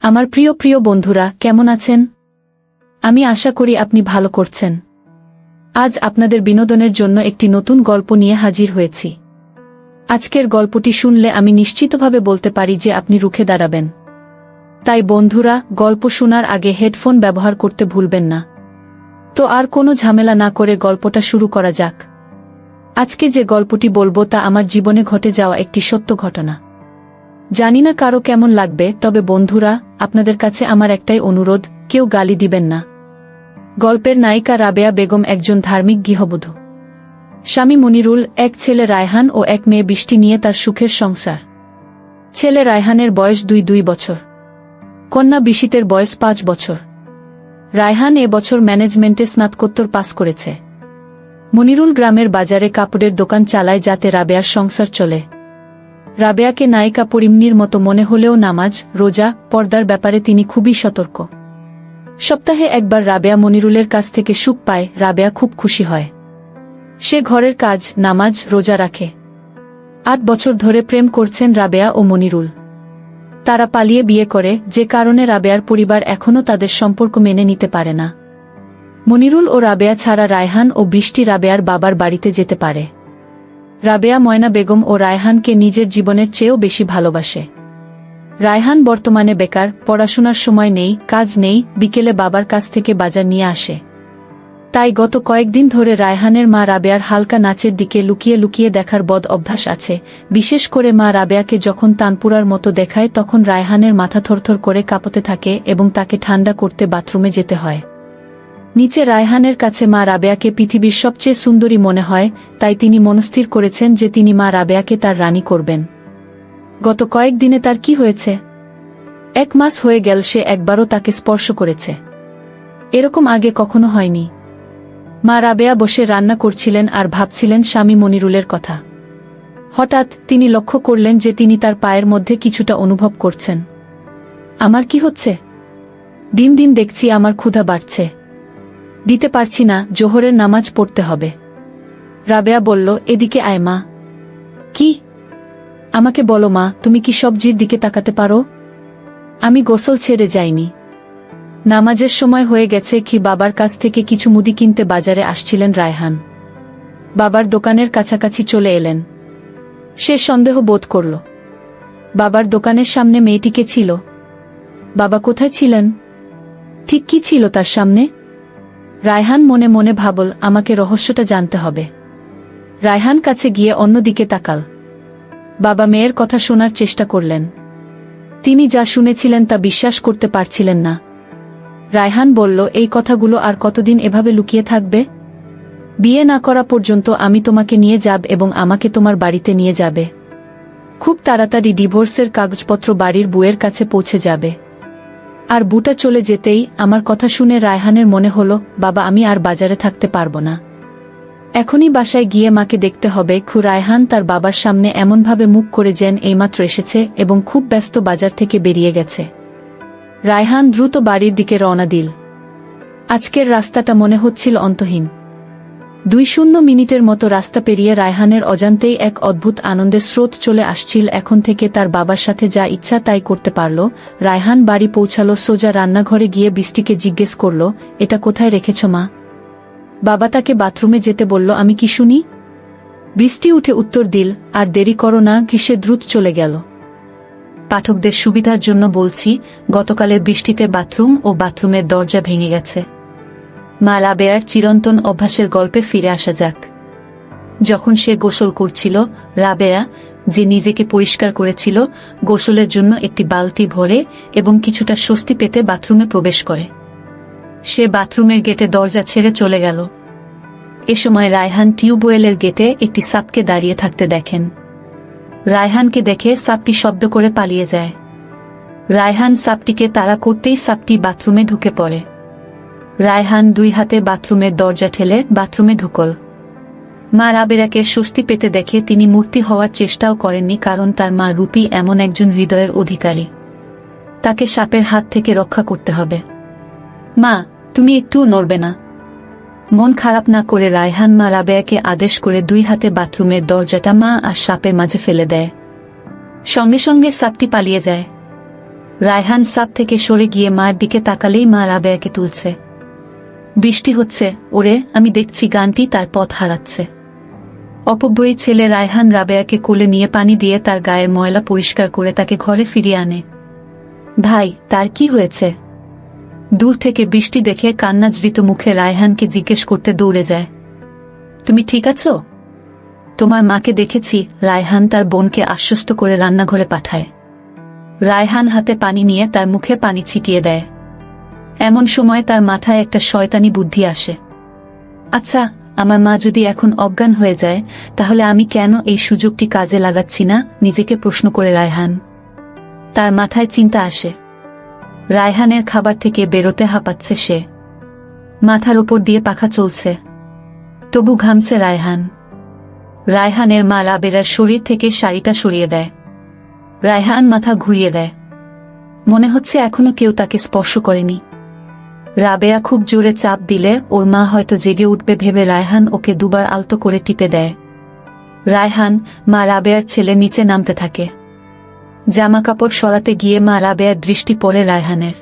আমার প্রিয় প্রিয় বন্ধুরা, কেমন আছেন? আমি আশা করি আপনি ভালো করছেন। আজ আপনাদের বিনোদনের জন্য একটি নতুন গল্প নিয়ে হাজির হয়েছি। আজকের গল্পটি শুনলে আমি নিশ্চিতভাবে বলতে পারি যে আপনি রুখে দাঁড়াবেন। তাই বন্ধুরা, গল্প শোনার আগে হেডফোন ব্যবহার করতে ভুলবেন না। তো আর কোনো ঝামেলা না করে গল্পটা শুরু করা যাক। আজকে যে গল্পটি বলবো তা আমার জীবনে ঘটে যাওয়া একটি সত্য ঘটনা। জানি না কারো কেমন লাগবে, তবে বন্ধুরা, আপনাদের কাছে আমার একটাই অনুরোধ, কেউ গালি দিবেন না। গল্পের নায়িকা রাবেয়া বেগম একজন ধার্মিক গৃহবধূ। স্বামী মনিরুল, এক ছেলে রায়হান ও এক মেয়ে বৃষ্টি নিয়ে তার সুখের সংসার। ছেলে রায়হানের বয়স 2 বছর, কন্যা বৃষিতের বয়স 5 বছর। রায়হান এবছর ম্যানেজমেন্টে স্নাতকোত্তর পাস করেছে। মনিরুল গ্রামের বাজারে কাপড়ের দোকান চালায় যাতে রাবেয়ার সংসার চলে। রাবেয়াকে নায়িকা পরিমনির মতো মনে হলেও নামাজ, রোজা, পর্দার ব্যাপারে তিনি খুবই সতর্ক। সপ্তাহে একবার রাবেয়া মনিরুলের কাছ থেকে সুখ পায়, রাবেয়া খুব খুশি হয়। সে ঘরের কাজ, নামাজ, রোজা রাখে। 8 বছর ধরে প্রেম করছেন রাবেয়া ও মনিরুল। তারা পালিয়ে বিয়ে করে, যে কারণে রাবেয়ার পরিবার এখনও তাদের সম্পর্ক মেনে নিতে পারে না। মনিরুল ও রাবেয়া ছাড়া রায়হান ও বৃষ্টি রাবেয়ার বাবার বাড়িতে যেতে পারে। রাবেয়া ময়না বেগম ও রায়হানকে নিজের জীবনের চেয়েও বেশি ভালোবাসে। রায়হান বর্তমানে বেকার, পড়াশোনার সময় নেই, কাজ নেই, বিকেলে বাবার কাছ থেকে বাজার নিয়ে আসে। তাই গত কয়েকদিন ধরে রায়হানের মা রাবেয়ার হালকা নাচের দিকে লুকিয়ে লুকিয়ে দেখার বদ অভ্যাস আছে। বিশেষ করে মা রাবেয়াকে যখন তানপুরার মতো দেখায় তখন রায়হানের মাথা থরথর করে কাঁপতে থাকে এবং তাকে ঠান্ডা করতে বাথরুমে যেতে হয়। নিচে রায়হানের কাছে মা রাবেয়াকে পৃথিবীর সবচেয়ে সুন্দরী মনে হয়, তাই তিনি মনস্থির করেছেন যে তিনি মা রাবেয়াকে তার রানী করবেন। গত কয়েকদিনে তার কি হয়েছে? 1 মাস হয়ে গেল সে একবারও তাকে স্পর্শ করেছে। এরকম আগে কখনো হয়নি। মা রাবেয়া বসে রান্না করছিলেন আর ভাবছিলেন স্বামী মনিরুলের কথা। হঠাৎ তিনি লক্ষ্য করলেন যে তিনি তার পায়ের মধ্যে কিছুটা অনুভব করছেন। আমার কি হচ্ছে? দিন দিন দেখছি আমার ক্ষুধা বাড়ছে। দিতে পারছি না, জোহরের নামাজ পড়তে হবে। রাবেয়া বলল, এদিকে আয় মা। কি? আমাকে বলো মা, তুমি কি সবজির দিকে তাকাতে পারো? আমি গোসল ছেড়ে যাইনি। নামাজের সময় হয়ে গেছে কি? বাবার কাছ থেকে কিছু মুদি কিনতে বাজারে আসছিলেন রায়হান। বাবার দোকানের কাছাকাছি চলে এলেন। সে সন্দেহ বোধ করল। বাবার দোকানের সামনে মেয়েটিকে ছিল। বাবা কোথায় ছিলেন? ঠিক কি ছিল তার সামনে? রায়হান মনে মনে ভাবল, আমাকে রহস্যটা জানতে হবে। রায়হান কাছে গিয়ে অন্যদিকে তাকাল। বাবা মেয়ের কথা শোনার চেষ্টা করলেন। তিনি যা শুনেছিলেন তা বিশ্বাস করতে পারছিলেন না। রায়হান বলল, এই কথাগুলো আর কতদিন এভাবে লুকিয়ে থাকবে? বিয়ে না করা পর্যন্ত আমি তোমাকে নিয়ে যাব এবং আমাকে তোমার বাড়িতে নিয়ে যাবে। খুব তাড়াতাড়ি ডিভোর্সের কাগজপত্র বাড়ির বুয়ের কাছে পৌঁছে যাবে। আর বুটা চলে যেতেই আমার কথা শুনে রায়হানের মনে হল, বাবা আমি আর বাজারে থাকতে পারবো না। এখনই বাসায় গিয়ে মাকে দেখতে হবে। রায়হান তার বাবার সামনে এমনভাবে মুখ করে যেন এইমাত্র এসেছে এবং খুব ব্যস্ত বাজার থেকে বেরিয়ে গেছে। রায়হান দ্রুত বাড়ির দিকে রওনা দিল। আজকের রাস্তাটা মনে হচ্ছিল অন্তহীন। 2 মিনিটের মতো রাস্তা পেরিয়ে রায়হানের অজান্তেই এক অদ্ভুত আনন্দের স্রোত চলে আসছিল। এখন থেকে তার বাবার সাথে যা ইচ্ছা তাই করতে পারল। রায়হান বাড়ি পৌঁছালো, সোজা রান্নাঘরে গিয়ে বৃষ্টিকে জিজ্ঞেস করল, এটা কোথায় রেখেছ মা? বাবা তাকে বাথরুমে যেতে বলল, আমি কি শুনি? বৃষ্টি উঠে উত্তর দিল, আর দেরি করো না, ঘিসে দ্রুত চলে গেল। পাঠকদের সুবিধার জন্য বলছি, গতকালের বৃষ্টিতে বাথরুম ও বাথরুমের দরজা ভেঙে গেছে। মা রাবেয়ার চিরন্তন অভ্যাসের গল্পে ফিরে আসা যাক। যখন সে গোসল করছিল, রাবেয়া, যে নিজেকে পরিষ্কার করেছিল, গোসলের জন্য একটি বালতি ভরে এবং কিছুটা স্বস্তি পেতে বাথরুমে প্রবেশ করে। সে বাথরুমের গেটে দরজা ছেড়ে চলে গেল। এ সময় রায়হান টিউবওয়েলের গেটে একটি সাপকে দাঁড়িয়ে থাকতে দেখেন। রায়হানকে দেখে সাপটি শব্দ করে পালিয়ে যায়। রায়হান সাপটিকে তাড়া করতেই সাপটি বাথরুমে ঢুকে পড়ে। রায়হান 2 হাতে বাথরুমের দরজা ঠেলে বাথরুমে ঢুকল। মা রাবেয়াকে স্বস্তি পেতে দেখে তিনি মূর্তি হওয়ার চেষ্টাও করেননি, কারণ তার মা রূপী এমন একজন হৃদয়ের অধিকারী। তাকে সাপের হাত থেকে রক্ষা করতে হবে। মা, তুমি একটু নড়বে না। মন খারাপ না করে রায়হান মা রাবেয়াকে আদেশ করে 2 হাতে বাথরুমের দরজাটা মা আর সাপের মাঝে ফেলে দেয়। সঙ্গে সঙ্গে সাপটি পালিয়ে যায়। রায়হান সাপ থেকে সরে গিয়ে মার দিকে তাকালেই মা রাবেয়াকে তুলছে। বৃষ্টি হচ্ছে, ওরে আমি দেখছি গানটি তার পথ হারাচ্ছে। অপব্যয়ী ছেলে রায়হান রাবেয়াকে কোলে নিয়ে পানি দিয়ে তার গায়ের ময়লা পরিষ্কার করে তাকে ঘরে ফিরিয়ে আনে। ভাই, তার কি হয়েছে? দূর থেকে বৃষ্টি দেখে কান্নাজড়িত মুখে রায়হানকে জিজ্ঞেস করতে দৌড়ে যায়। তুমি ঠিক আছো? তোমার মাকে দেখেছি। রায়হান তার বোনকে আশ্বস্ত করে রান্নাঘরে পাঠায়। রায়হান হাতে পানি নিয়ে তার মুখে পানি ছিটিয়ে দেয়। এমন সময় তার মাথায় একটা শয়তানি বুদ্ধি আসে। আচ্ছা, আমার মা যদি এখন অজ্ঞান হয়ে যায়, তাহলে আমি কেন এই সুযোগটি কাজে লাগাচ্ছি না, নিজেকে প্রশ্ন করে রায়হান। তার মাথায় চিন্তা আসে। রায়হানের খাবার থেকে বেরোতে হাঁপাচ্ছে সে। মাথার ওপর দিয়ে পাখা চলছে, তবু ঘামছে রায়হান। রায়হানের মা রাবেয়ার শরীর থেকে শাড়িটা সরিয়ে দেয়। রায়হান মাথা ঘুরিয়ে দেয়। মনে হচ্ছে এখনো কেউ তাকে স্পর্শ করেনি। রাবেয়া খুব জোরে চাপ দিলে ওর মা হয়তো জেগে উঠবে ভেবে রায়হান ওকে দুবার আলতো করে টিপে দেয়। রায়হান, মা রাবেয়ার ছেলে নিচে নামতে থাকে। জামা কাপড় সরাতে গিয়ে মা রাবেয়ার দৃষ্টি পড়ে রায়হানের।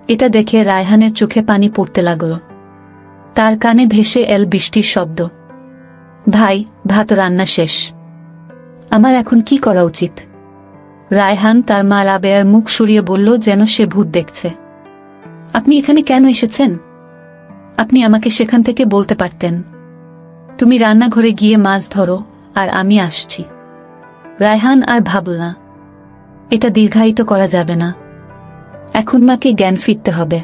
এটা দেখে রায়হানের চোখে পানি পড়তে লাগল। তার কানে ভেসে এল বৃষ্টির শব্দ। ভাই, ভাত রান্না শেষ। আমার এখন কি করা উচিত? রায়হান তার মা রাবেয়ার মুখ সরিয়ে বলল যেন সে ভূত দেখছে। আপনি এখানে কেন এসেছেন? আপনি আমাকে সেখান থেকে বলতে পারতেন। তুমি রান্নাঘরে গিয়ে মাছ ধরো, আর আমি আসছি। রায়হান আর ভাবল না। এটা দীর্ঘায়িত করা যাবে না। এখন মাকে জ্ঞান ফিরতে হবে।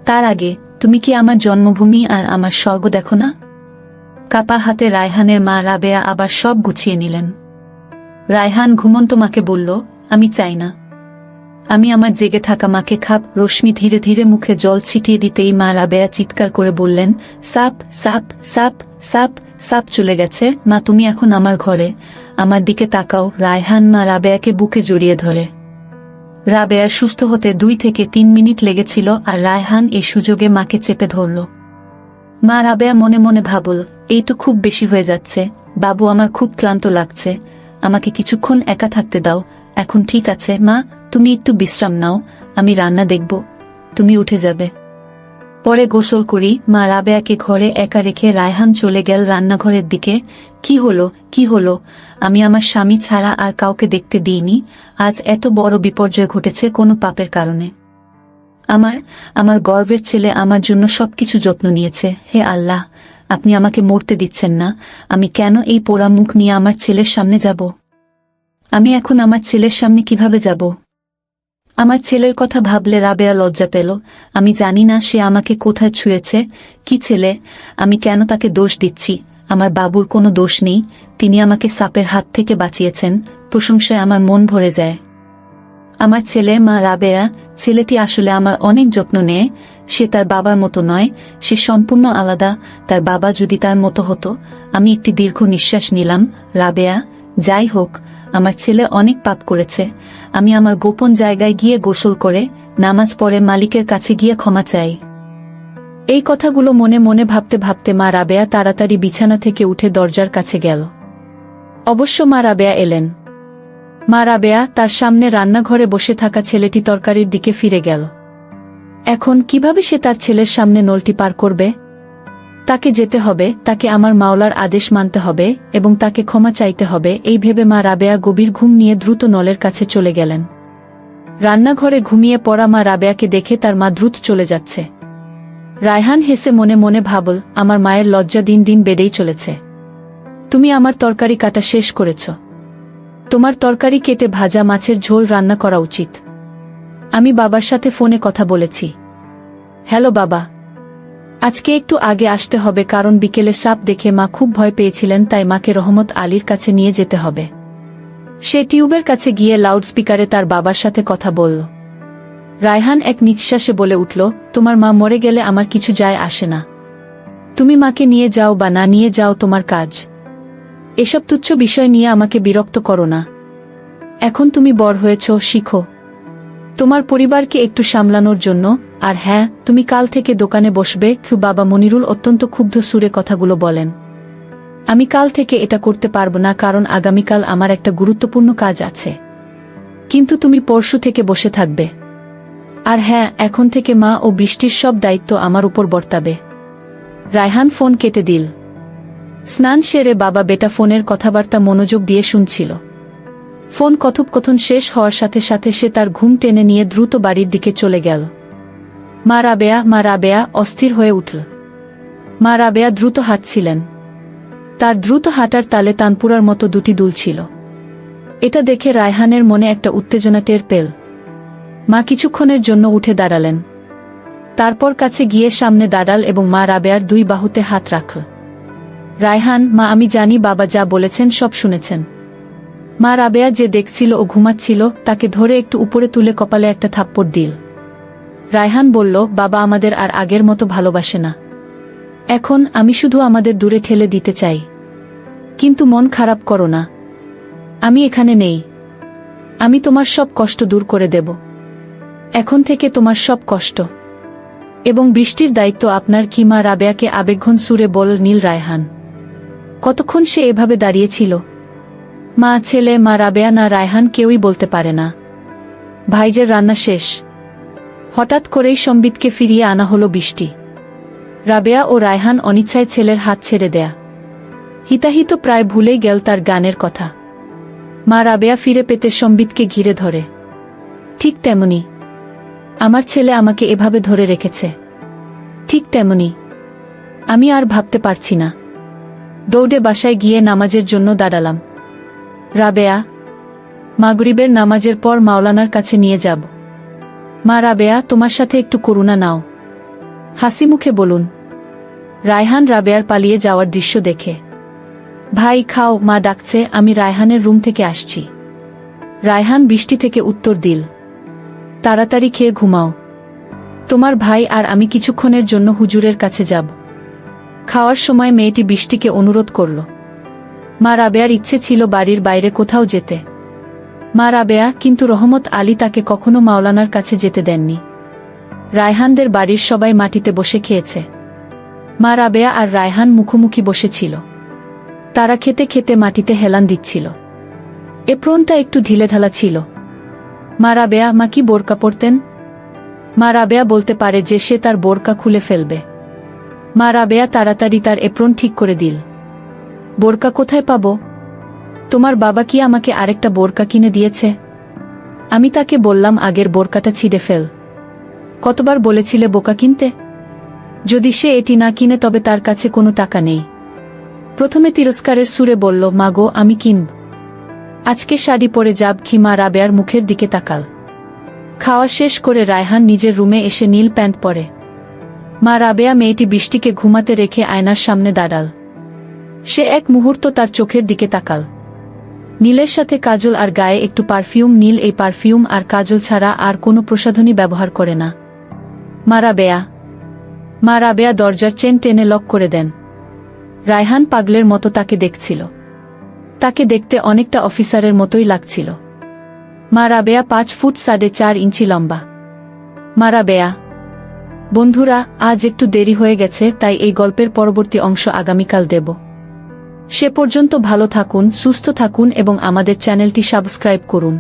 তার আগে তুমি কি আমার জন্মভূমি আর আমার স্বর্গ দেখো না? কাপা হাতে রায়হানের মা রাবেয়া আবার সব গুছিয়ে নিলেন। রায়হান ঘুমন্ত মাকে বলল, আমি চাই না। আমি আমার জেগে থাকা মাকে খাব। রশ্মি ধীরে ধীরে মুখে জল ছিটিয়ে দিতেই মা রাবেয়া চিৎকার করে বললেন, সাপ সাপ সাপ সাপ সাপ চলে গেছে। মা, তুমি এখন আমার ঘরে, আমার দিকে তাকাও। রায়হান মা রাবেয়াকে বুকে জড়িয়ে ধরে। রাবেয়া সুস্থ হতে 2 থেকে 3 মিনিট লেগেছিল, আর রায়হান এই সুযোগে মাকে চেপে ধরল। মা রাবেয়া মনে মনে ভাবল, এই তো খুব বেশি হয়ে যাচ্ছে। বাবু, আমার খুব ক্লান্ত লাগছে, আমাকে কিছুক্ষণ একা থাকতে দাও। এখন ঠিক আছে মা, তুমি একটু বিশ্রাম নাও, আমি রান্না দেখব, তুমি উঠে যাবে। পরে গোসল করি। মা রাবেয়াকে ঘরে একা রেখে রায়হান চলে গেল রান্নাঘরের দিকে। কি হলো, কি হলো? আমি আমার স্বামী ছাড়া আর কাউকে দেখতে দিইনি। আজ এত বড় বিপর্যয় ঘটেছে কোনো পাপের কারণে। আমার গর্বের ছেলে আমার জন্য সবকিছু যত্ন নিয়েছে। হে আল্লাহ, আপনি আমাকে মরতে দিচ্ছেন না। আমি কেন এই পোড়া মুখ নিয়ে আমার ছেলের সামনে যাব? আমি এখন আমার ছেলের সামনে কিভাবে যাব? আমার ছেলের কথা ভাবলে রাবেয়া লজ্জা পেল। আমি জানি না সে আমাকে কোথায় ছুঁয়েছে। কি ছেলে, আমি কেন তাকে দোষ দিচ্ছি? আমার বাবুর কোনো দোষ নেই। তিনি আমাকে সাপের হাত থেকে বাঁচিয়েছেন। প্রশংসায় আমার মন ভরে যায়। আমার ছেলে, মা রাবেয়া, ছেলেটি আসলে আমার অনেক যত্ন নেয়। সে তার বাবার মতো নয়, সে সম্পূর্ণ আলাদা। তার বাবা যদি তার মতো হতো। আমি একটি দীর্ঘ নিঃশ্বাস নিলাম। রাবেয়া, যাই হোক, আমার ছেলে অনেক পাপ করেছে। আমি আমার গোপন জায়গায় গিয়ে গোসল করে নামাজ পড়ে মালিকের কাছে গিয়ে ক্ষমা চাই। এই কথাগুলো মনে মনে ভাবতে ভাবতে মা রাবেয়া তাড়াতাড়ি বিছানা থেকে উঠে দরজার কাছে গেল। অবশ্য মা রাবেয়া এলেন। মা রাবেয়া তার সামনে রান্নাঘরে বসে থাকা ছেলেটি তরকারির দিকে ফিরে গেল। এখন কিভাবে সে তার ছেলের সামনে নলটি পার করবে? তাকে যেতে হবে, তাকে আমার মাওলার আদেশ মানতে হবে এবং তাকে ক্ষমা চাইতে হবে। এই ভেবে মা রাবেয়া গভীর ঘুম নিয়ে দ্রুত নলের কাছে চলে গেলেন। রান্নাঘরে ঘুমিয়ে পড়া মা রাবেয়াকে দেখে তার মা দ্রুত চলে যাচ্ছে। রায়হান হেসে মনে মনে ভাবল, আমার মায়ের লজ্জা দিন দিন বেড়েই চলেছে। তুমি আমার তরকারি কাটা শেষ করেছ। তোমার তরকারি কেটে ভাজা মাছের ঝোল রান্না করা উচিত। আমি বাবার সাথে ফোনে কথা বলেছি। হ্যালো বাবা, আজকে একটু আগে আসতে হবে কারণ বিকেলে সাপ দেখে মা খুব ভয় পেয়েছিলেন, তাই মাকে রহমত আলীর কাছে নিয়ে যেতে হবে। সে টিউবের কাছে গিয়ে লাউডস্পিকারে তার বাবার সাথে কথা বলল। রায়হান এক নিঃশ্বাসে বলে উঠল, তোমার মা মরে গেলে আমার কিছু যায় আসে না। তুমি মাকে নিয়ে যাও বা না নিয়ে যাও, তোমার কাজ। এসব তুচ্ছ বিষয় নিয়ে আমাকে বিরক্ত করো না। এখন তুমি বড় হয়েছ, শিখো তোমার পরিবারকে একটু সামলানোর জন্য। আর হ্যাঁ, তুমি কাল থেকে দোকানে বসবে। বাবা মনিরুল অত্যন্ত ক্ষুব্ধ সুরে কথাগুলো বলেন। আমি কাল থেকে এটা করতে পারবো না কারণ আগামীকাল আমার একটা গুরুত্বপূর্ণ কাজ আছে। কিন্তু তুমি পরশু থেকে বসে থাকবে। আর হ্যাঁ, এখন থেকে মা ও বৃষ্টির সব দায়িত্ব আমার উপর বর্তাবে। রায়হান ফোন কেটে দিল। স্নান সেরে বাবা বেটা ফোনের কথাবার্তা মনোযোগ দিয়ে শুনছিল। ফোন কথোপকথন শেষ হওয়ার সাথে সাথে সে তার ঘুম টেনে নিয়ে দ্রুত বাড়ির দিকে চলে গেল। মা রাবেয়া অস্থির হয়ে উঠল। মা রাবেয়া দ্রুত হাঁটছিলেন। তার দ্রুত হাঁটার তালে তানপুরার মতো দুটি দুল ছিল। এটা দেখে রায়হানের মনে একটা উত্তেজনা টের পেল। মা কিছুক্ষণের জন্য উঠে দাঁড়ালেন। তারপর কাছে গিয়ে সামনে দাঁড়াল এবং মা রাবেয়ার দুই বাহুতে হাত রাখল। রায়হান, মা, আমি জানি বাবা যা বলেছেন সব শুনেছেন। মা রাবেয়া যে দেখছিল ও ঘুমাচ্ছিল তাকে ধরে একটু উপরে তুলে কপালে একটা থাপ্পড় দিল। রায়হান বলল, বাবা আমাদের আর আগের মতো ভালোবাসে না। এখন আমি শুধু আমাদের দূরে ঠেলে দিতে চাই। কিন্তু মন খারাপ করো না, আমি এখানে নেই। আমি তোমার সব কষ্ট দূর করে দেব। এখন থেকে তোমার সব কষ্ট এবং বৃষ্টির দায়িত্ব আপনার। কি? মা রাবেয়াকে আবেগঘন সুরে বলল নীল রায়হান। কতক্ষণ সে এভাবে দাঁড়িয়েছিল? মা, ছেলে, মা রাবেয়া না রায়হান কেউই বলতে পারে না। ভাইজের রান্না শেষ। হঠাৎ করেই সম্বিতকে ফিরিয়ে আনা হলো বৃষ্টি। রাবেয়া ও রায়হান অনিচ্ছায় ছেলের হাত ছেড়ে দেয়া। হিতাহিত প্রায় ভুলেই গেল তার গানের কথা। মা রাবেয়া ফিরে পেতে সম্বিতকে ঘিরে ধরে। ঠিক তেমনি আমার ছেলে আমাকে এভাবে ধরে রেখেছে। ঠিক তেমনি আমি আর ভাবতে পারছি না। দৌড়ে বাসায় গিয়ে নামাজের জন্য দাঁড়ালাম। রাবেয়া, মাগরিবের নামাজের পর মাওলানার কাছে নিয়ে যাব। মা রাবেয়া, তোমার সাথে একটু করুণা নাও। হাসি মুখে বলুন রায়হান রাবেয়ার পালিয়ে যাওয়ার দৃশ্য দেখে। ভাই খাও, মা ডাকছে, আমি রায়হানের রুম থেকে আসছি। রায়হান বৃষ্টি থেকে উত্তর দিল, তাড়াতাড়ি খেয়ে ঘুমাও। তোমার ভাই আর আমি কিছুক্ষণের জন্য হুজুরের কাছে যাব। খাওয়ার সময় মেয়েটি বৃষ্টিকে অনুরোধ করল। মা রাবেয়ার ইচ্ছে ছিল বাড়ির বাইরে কোথাও যেতে। মা রাবেয়া কিন্তু রহমত আলী তাকে কখনো মাওলানার কাছে যেতে দেননি। রায়হানদের বাড়ির সবাই মাটিতে বসে খেয়েছে। মা রাবেয়া আর রায়হান মুখোমুখি বসেছিল। তারা খেতে খেতে মাটিতে হেলান দিচ্ছিল। এপ্রনটা একটু ঢিলেঢালা ছিল। মা রাবেয়া, মা কি বোরকা পরতেন? মা রাবেয়া বলতে পারে যে সে তার বোরকা খুলে ফেলবে। মা রাবেয়া তাড়াতাড়ি তার এপ্রন ঠিক করে দিল। বোরকা কোথায় পাব? তোমার বাবা কি আমাকে আরেকটা বোরকা কিনে দিয়েছে? আমি তাকে বললাম আগের বোরকাটা ছিঁড়ে ফেল। কতবার বলেছিলে বোকা কিনতে? যদি সে এটি না কিনে তবে তার কাছে কোনো টাকা নেই। প্রথমে তিরস্কারের সুরে বলল, মা গো, আমি কিনব। আজকে শাড়ি পরে যাব কি? মা রাবেয়ার মুখের দিকে তাকাল। খাওয়া শেষ করে রায়হান নিজের রুমে এসে নীল প্যান্ট পরে। মা রাবেয়া মেয়েটি বৃষ্টিকে ঘুমাতে রেখে আয়নার সামনে দাঁড়াল। সে এক মুহূর্ত তার চোখের দিকে তাকাল। নীলের সাথে কাজল আর গায়ে একটু পারফিউম। নীল এই পারফিউম আর কাজল ছাড়া আর কোনো প্রসাধনী ব্যবহার করে না। মা রাবেয়া দরজার চেন টেনে লক করে দেন। রায়হান পাগলের মতো তাকে দেখছিল। তাকে দেখতে অনেকটা অফিসারের মতোই লাগছিল। মা রাবেয়া 5 ফুট 4.5 ইঞ্চি লম্বা। মা রাবেয়া। বন্ধুরা, আজ একটু দেরি হয়ে গেছে, তাই এই গল্পের পরবর্তী অংশ আগামীকাল দেব। সে পর্যন্ত ভালো থাকুন, সুস্থ থাকুন এবং আমাদের চ্যানেলটি সাবস্ক্রাইব করুন।